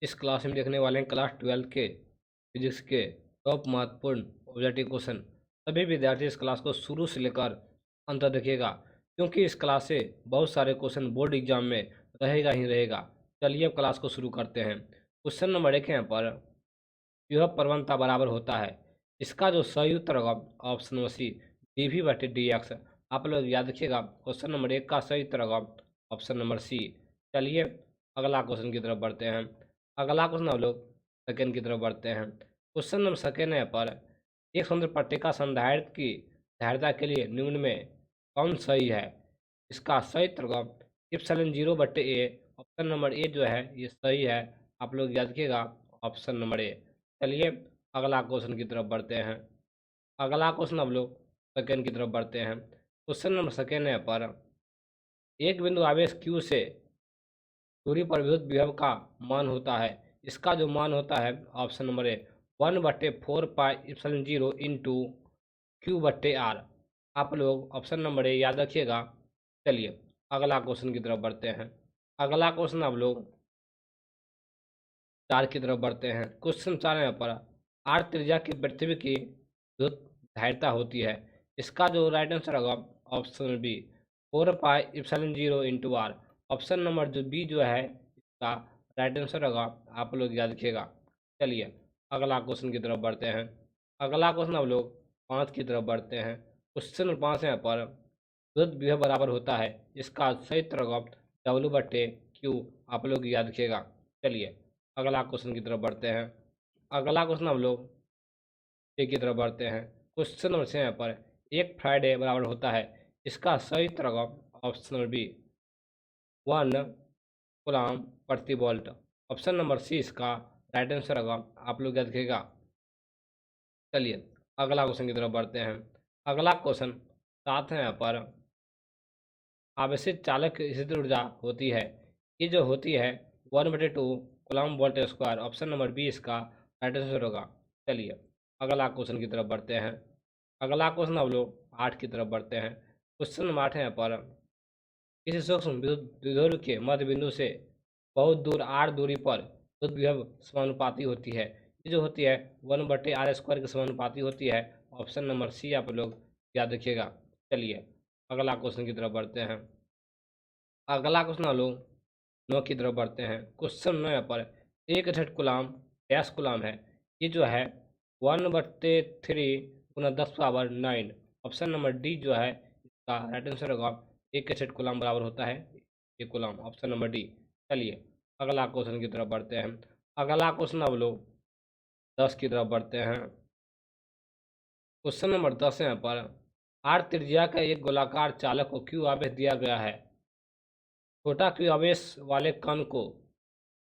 इस क्लास में देखने वाले हैं क्लास 12 के फिजिक्स के टॉप महत्वपूर्ण ऑब्जेक्टिव क्वेश्चन। सभी विद्यार्थी इस क्लास को शुरू से लेकर अंत तक देखिएगा, क्योंकि इस क्लास से बहुत सारे क्वेश्चन बोर्ड एग्जाम में रहेगा ही रहेगा। चलिए अब क्लास को शुरू करते हैं। क्वेश्चन नंबर 1 है यहाँ पर, यह प्रवणता बराबर होता है। इसका जो सही उत्तर होगा option number C, D V बटे डी एक्स। आप लोग याद रखिएगा, क्वेश्चन नंबर 1 का सही उत्तर होगा ऑप्शन नंबर सी। चलिए अगला क्वेश्चन की तरफ बढ़ते हैं। अगला क्वेश्चन हम लोग सेकेंड की तरफ बढ़ते हैं। क्वेश्चन नंबर सेकेंड है पर, एक समुद्र पट्टिका संधारित्र की धारिता के लिए निम्न में कौन सही है। इसका सही उत्तर होगा इप्सिलॉन 0 बटे ए। ऑप्शन नंबर ए जो है ये सही है। आप लोग याद रखिएगा ऑप्शन नंबर ए। चलिए अगला क्वेश्चन की तरफ बढ़ते हैं। अगला क्वेश्चन हम लोग सेकेंड की तरफ बढ़ते हैं। क्वेश्चन नंबर सेकेंड है पर, एक बिंदु आवेश Q से दूरी पर विद्युत विभव का मान होता है। इसका जो मान होता है option number A, 1/4 pi epsilon 0 into Q बट्टे आर। आप लोग ऑप्शन नंबर ए याद रखिएगा। चलिए अगला क्वेश्चन की तरफ बढ़ते हैं। अगला क्वेश्चन आप लोग 4 की तरफ बढ़ते हैं। क्वेश्चन 4 यहाँ पर, आर त्रिज्या की पृथ्वी की विद्युत धारिता होती है। इसका जो राइट आंसर होगा option B, 4 pi epsilon 0 into R. Option number जो बी जो है इसका राइट आंसर होगा। आप लोग याद रखिएगा। चलिए अगला क्वेश्चन की तरफ बढ़ते हैं। अगला क्वेश्चन हम लोग 5 की तरफ बढ़ते हैं। क्वेश्चन 5 यहाँ पर, विद्युत विभव बराबर होता है। इसका सही उत्तर होगा डब्ल्यू बटे क्यू। आप लोग याद रखिएगा। चलिए अगला क्वेश्चन की तरफ बढ़ते हैं। अगला क्वेश्चन हम लोग एक की तरफ बढ़ते हैं। क्वेश्चन नंबर 6 यहाँ पर, एक फ्राइडे बराबर होता है। इसका सही उत्तर होगा ऑप्शन नंबर बी, 1 कूलम प्रति वोल्ट। ऑप्शन नंबर सी इसका राइट आंसर होगा। आप लोग याद रखिएगा। चलिए अगला क्वेश्चन की तरफ बढ़ते हैं। अगला क्वेश्चन 7 है यहाँ पर, आवेशित चालक की स्थिर ऊर्जा होती है। ये जो होती है 1/2 coulomb volt square. Option number B इसका राइट आंसर होगा। चलिए अगला क्वेश्चन की तरफ बढ़ते हैं। अगला क्वेश्चन हम लोग 8 की तरफ बढ़ते हैं। क्वेश्चन नंबर 8 है यहाँ पर, किसी सूक्ष्म विद्युत द्विध्रुव के मध्य बिंदु से बहुत दूर आर दूरी पर विद्युत विभव समानुपाती होती है। ये जो होती है 1/r² के समानुपाती होती है। ऑप्शन नंबर सी आप लोग याद रखिएगा। चलिए अगला क्वेश्चन की तरफ बढ़ते हैं। अगला क्वेश्चन हम लोग 9 की तरफ बढ़ते हैं। क्वेश्चन 9 यहाँ पर, एक झट गुलाम डैश गुलाम है। ये जो है 1/3 × 10⁻⁹। ऑप्शन नंबर डी जो है इसका राइट आंसर होगा, एक झट गुलाम बराबर होता है एक गुलाम। Option number D. चलिए अगला क्वेश्चन की तरफ बढ़ते हैं। अगला क्वेश्चन अब लोग 10 की तरफ बढ़ते हैं। क्वेश्चन नंबर 10 है यहाँ पर, आर त्रिज्या का एक गोलाकार चालक को क्यू आवेश दिया गया है। छोटा क्यू आवेश वाले कण को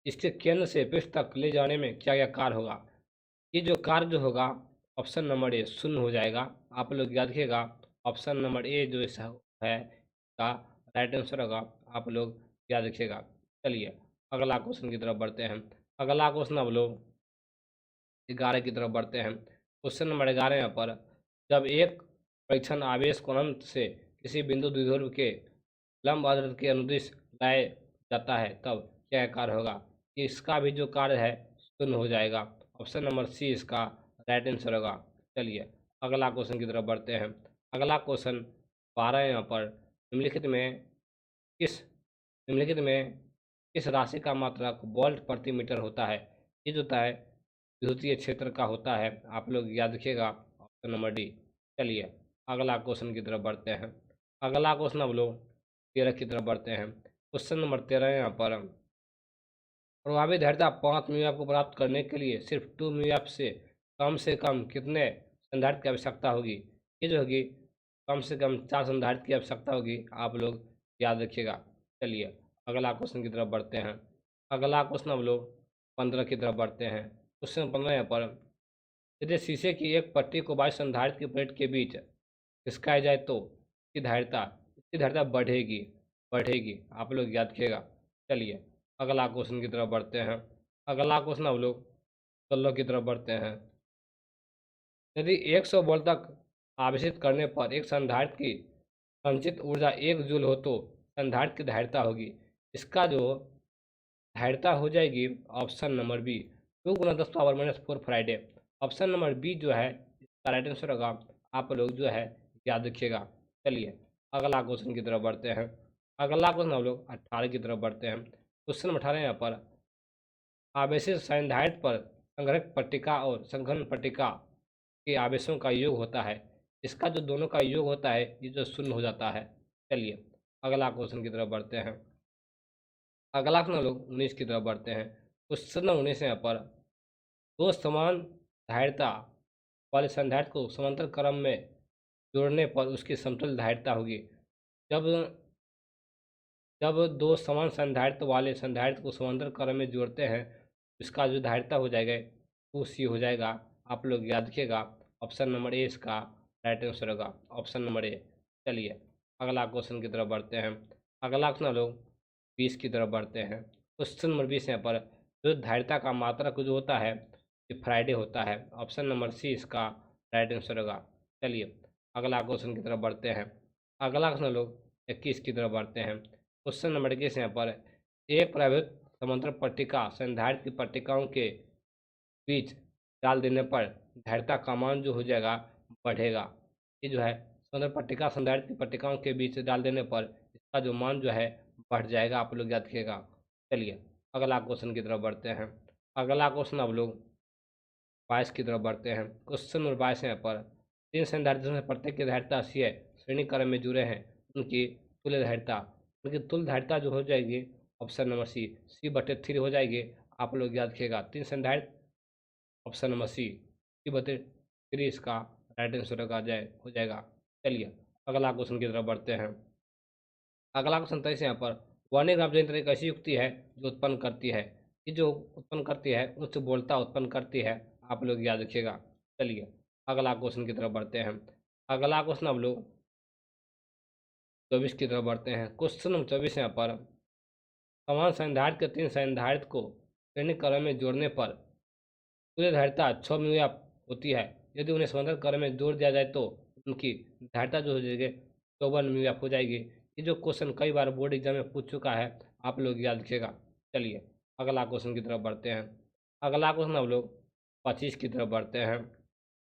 इसके केंद्र से पृष्ठ तक ले जाने में क्या क्या कार्य होगा। ये जो कार्य जो होगा ऑप्शन नंबर ए शून्य हो जाएगा। आप लोग याद रखिएगा ऑप्शन नंबर ए जो ऐसा है का राइट आंसर होगा। आप लोग याद रखिएगा। चलिए अगला क्वेश्चन की तरफ बढ़ते हैं। अगला क्वेश्चन अब लोग 11 की तरफ बढ़ते हैं। क्वेश्चन नंबर 11 यहाँ पर, जब एक परीक्षण आवेश को अनंत से किसी बिंदु द्विध्रुव के लंब आवर्त के अनुदिश लाया जाता है तब क्या कार्य होगा। इसका भी जो कार्य है शून्य हो जाएगा। ऑप्शन नंबर सी इसका राइट आंसर होगा। चलिए अगला क्वेश्चन की तरफ बढ़ते हैं। अगला क्वेश्चन 12 यहाँ पर, किस निम्नलिखित में किस राशि का मात्रक वोल्ट प्रति मीटर होता है। ये जो होता है विद्युतीय क्षेत्र का होता है। आप लोग याद रखिएगा ऑप्शन नंबर डी। चलिए अगला क्वेश्चन की तरफ बढ़ते हैं। अगला क्वेश्चन हम लोग 13 की तरफ बढ़ते हैं। क्वेश्चन नंबर 13 यहाँ पर, प्रभावी धारिता 5 म्यू को प्राप्त करने के लिए सिर्फ 2 म्यू से कम कितने संधारित्र की आवश्यकता होगी। ये जो होगी कम से कम 4 संधारित्र की आवश्यकता होगी। आप लोग याद रखिएगा। चलिए अगला क्वेश्चन की तरफ बढ़ते हैं। अगला क्वेश्चन हम लोग 15 की तरफ बढ़ते हैं। क्वेश्चन 15 यहाँ पर, यदि शीशे की एक पट्टी को 22 संधारित्र की प्लेट के बीच खिसकाया जाए तो इसकी धारिता बढ़ेगी बढ़ेगी। आप लोग याद रखिएगा। चलिए अगला क्वेश्चन की तरफ बढ़ते हैं। अगला क्वेश्चन हम लोग 16 की तरफ बढ़ते हैं। यदि 100 वोल्ट तक आवेशित करने पर एक संधारित्र की संचित ऊर्जा 1 जूल हो तो संधारित्र की धारिता होगी। इसका जो धारिता हो जाएगी option number B 2 × 10⁻⁴ farad. Option number B जो है इसका राइट आंसर होगा। आप लोग जो है याद रखिएगा। चलिए अगला क्वेश्चन की तरफ बढ़ते हैं। अगला क्वेश्चन हम लोग 18 की तरफ बढ़ते हैं। क्वेश्चन नंबर 18 यहाँ पर आवेशित संधारित्र पर संग्रहक पट्टिका और संघनन पट्टिका के आवेशों का योग होता है। इसका जो दोनों का योग होता है ये जो शून्य हो जाता है। चलिए अगला क्वेश्चन की तरफ बढ़ते हैं। अगला क्वेश्चन हम लोग 19 की तरफ बढ़ते हैं। क्वेश्चन नंबर 19 यहाँ पर दो समान धारिता वाले संधारित्र को समांतर क्रम में जोड़ने पर उसकी समतुल्य धारिता होगी। जब जब दो समान संधारित्र वाले संधारित्र को समांतर क्रम में जोड़ते हैं इसका जो धारिता हो जाएगा वो सी हो जाएगा। आप लोग याद रखिएगा। ऑप्शन नंबर ए इसका राइट आंसर होगा। Option number A. चलिए अगला क्वेश्चन की तरफ बढ़ते हैं। अगला क्वेश्चन लोग 20 की तरफ बढ़ते हैं। क्वेश्चन नंबर 20 यहाँ पर जो धारिता का मात्रक जो होता है ये फ्राइडे होता है। ऑप्शन नंबर सी इसका राइट आंसर होगा। चलिए अगला क्वेश्चन की तरफ बढ़ते हैं। अगला क्वेश्चन लोग 21 की तरफ बढ़ते हैं। क्वेश्चन नंबर 21 यहाँ पर एक प्रभावित समांतर पट्टिका संधारित्र की पट्टिकाओं के बीच डाल देने पर धारिता का मान जो हो जाएगा बढ़ेगा। ये जो है समांतर पट्टिका संधारित्र की पट्टिकाओं के बीच डाल देने पर इसका जो मान जो है बढ़ जाएगा। आप लोग याद रखिएगा। चलिए अगला क्वेश्चन की तरफ बढ़ते हैं। अगला क्वेश्चन आप लोग 22 की तरफ बढ़ते हैं। क्वेश्चन नंबर 22 यहाँ पर तीन संधारित्रों में प्रत्येक की धारिता 80 है। श्रेणी क्रम में जुड़े हैं उनकी तुल्य धारिता उनकी तुल्य धारिता जो हो जाएगी ऑप्शन नंबर सी C/3 हो जाएगी। आप लोग याद रखिएगा। तीन संधारित्र ऑप्शन नंबर सी C/3 इसका राइट आंसर हो जाएगा। चलिए अगला क्वेश्चन की तरफ बढ़ते हैं। अगला क्वेश्चन 23 यहाँ पर वर्निक रामचंद्र एक ऐसी युक्ति है जो उत्पन्न करती है। ये जो उत्पन्न करती है उच्च बोलता उत्पन्न करती है। आप लोग याद रखिएगा। चलिए अगला क्वेश्चन की तरफ बढ़ते हैं। अगला क्वेश्चन हम लोग 24 की तरफ बढ़ते हैं। क्वेश्चन नंबर 24 यहाँ पर समान संधारित्र के तीन संधारित्र को श्रेणी क्रम में जोड़ने पर तुल्य धारिता 6 म्यू होती है। यदि उन्हें समांतर क्रम में जोड़ दिया जाए तो उनकी धारिता जो हो जाएगी 54 म्यू हो जाएगी। ये जो क्वेश्चन कई बार बोर्ड एग्जाम में पूछ चुका है। आप लोग याद रखिएगा। चलिए अगला क्वेश्चन की तरफ बढ़ते हैं। अगला क्वेश्चन हम लोग 25 की तरफ बढ़ते हैं।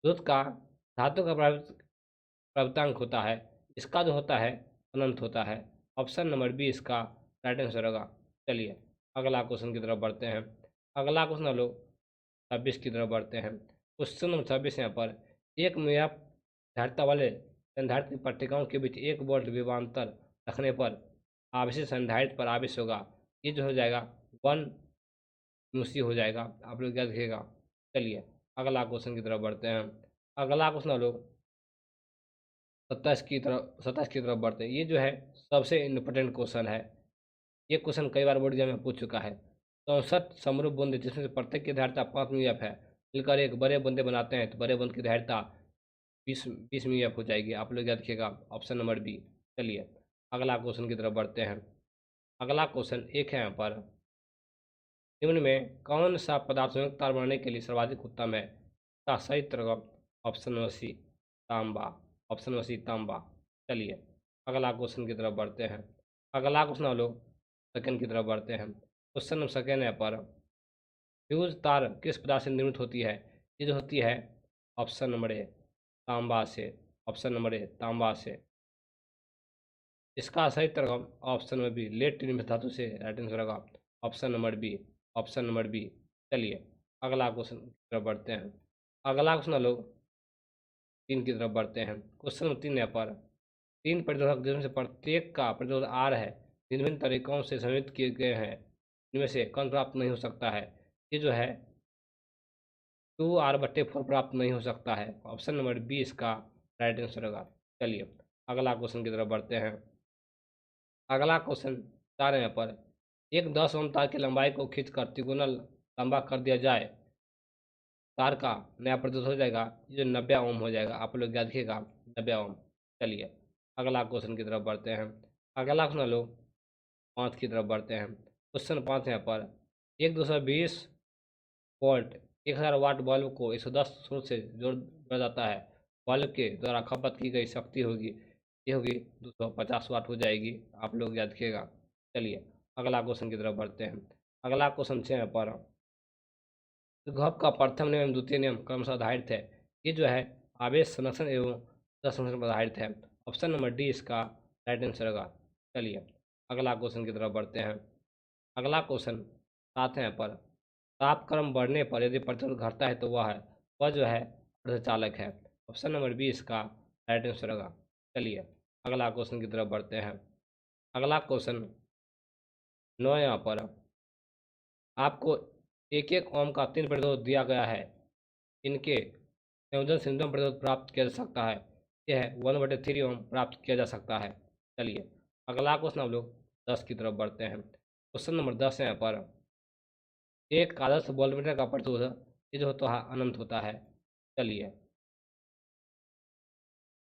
दूध का धातु का प्रवृत्तांक होता है। इसका जो होता है अनंत होता है। ऑप्शन नंबर बी इसका राइट आंसर होगा। चलिए अगला क्वेश्चन की तरफ बढ़ते हैं। अगला क्वेश्चन हम लोग 26 की तरफ बढ़ते हैं। क्वेश्चन नंबर 26 यहाँ पर एक म्यूआप धारिता वाले संधारित्र की पट्टिकाओं के बीच 1 वोल्ट विभवांतर रखने पर आवेशित संधारित्र पर आवेश होगा। ये जो हो जाएगा 1 म्यूसी हो जाएगा। आप लोग याद रखिएगा। चलिए अगला क्वेश्चन की तरफ बढ़ते हैं। अगला क्वेश्चन हम लोग 27 की तरफ बढ़ते हैं। ये जो है सबसे इम्पोर्टेंट क्वेश्चन है। ये क्वेश्चन कई बार बोर्ड एग्जाम में पूछ चुका है। 64 समरूप बूंदे जिसमें से प्रत्येक की धारिता 5 म्यूएफ है मिलकर एक बड़े बूंदे बनाते हैं तो बड़े बूंद की धारिता 20 म्यूएफ हो जाएगी। आप लोग याद रखिएगा। Option number B. चलिए अगला क्वेश्चन की तरफ बढ़ते हैं। अगला क्वेश्चन एक है यहाँ पर निम्न में कौन सा पदार्थ संयुक्त तार बनाने के लिए सर्वाधिक उत्तम है। का सही तरह ऑप्शन नंबर सी तांबा। ऑप्शन नंबर सी तांबा। चलिए अगला क्वेश्चन की तरफ बढ़ते हैं। अगला क्वेश्चन हम लोग सेकंड की तरफ बढ़ते हैं। क्वेश्चन नंबर सेकंड है पर फ्यूज तार किस पदार्थ से निर्मित होती है। ये जो होती है ऑप्शन नंबर ए तांबा से। ऑप्शन नंबर ए तांबा से। इसका सही तरह ऑप्शन नंबर बी लेड निर्मित धातु से राइट आंसर होगा। Option number B. Option number B. चलिए अगला क्वेश्चन की तरफ बढ़ते हैं। अगला क्वेश्चन हम लोग 3 की तरफ बढ़ते हैं। क्वेश्चन नंबर 3 यहाँ पर 3 प्रतिरोधक जिनमें से प्रत्येक का प्रतिरोध आर है भिन्न भिन्न तरीकों से संयुक्त किए गए हैं इनमें से कौन प्राप्त नहीं हो सकता है। ये जो है 2R/4 प्राप्त नहीं हो सकता है। ऑप्शन नंबर बी इसका राइट आंसर होगा। चलिए अगला क्वेश्चन की तरफ बढ़ते हैं। अगला क्वेश्चन 4 यहाँ पर एक 10 ओम तार की लंबाई को खींचकर त्रिगुणल लंबा कर दिया जाए तार का नया प्रतिरोध हो जाएगा। ये जो 90 ओम हो जाएगा। आप लोग याद रखिएगा 90 ओम। चलिए अगला क्वेश्चन की तरफ बढ़ते हैं। अगला क्वेश्चन लोग 5 की तरफ बढ़ते हैं। क्वेश्चन 5 यहाँ पर एक 220 वोल्ट 1000 वाट बल्ब को 110 स्रोत से जोड़ा जाता है। बल्ब के द्वारा खपत की गई शक्ति होगी ये होगी 250 वाट हो जाएगी। आप लोग याद रखिएगा। चलिए अगला क्वेश्चन की तरफ बढ़ते हैं। अगला क्वेश्चन 6 पर घप का प्रथम नियम एवं द्वितीय नियम क्रमशः आधारित है। ये जो है आवेश संरक्षण एवं ऊर्जा संरक्षण पर आधारित है। ऑप्शन नंबर डी इसका राइट आंसर होगा। चलिए अगला क्वेश्चन की तरफ बढ़ते हैं। अगला क्वेश्चन 7 पर तापक्रम बढ़ने पर यदि प्रतिरोध घटता है तो वह जो है अर्धचालक है। ऑप्शन नंबर बी इसका राइट आंसर होगा। चलिए अगला क्वेश्चन की तरफ बढ़ते हैं। अगला क्वेश्चन 9 पर आपको एक एक ओम का 3 प्रतिरोध दिया गया है। इनके संयोजन से न्यूनतम प्रतिरोध प्राप्त किया जा सकता है। यह है 1/3 ओम प्राप्त किया जा सकता है। चलिए अगला क्वेश्चन हम लोग 10 की तरफ बढ़ते हैं। क्वेश्चन नंबर 10 यहाँ पर एक आदर्श वोल्टमीटर का प्रतिरोध ये जो होता है अनंत होता है। चलिए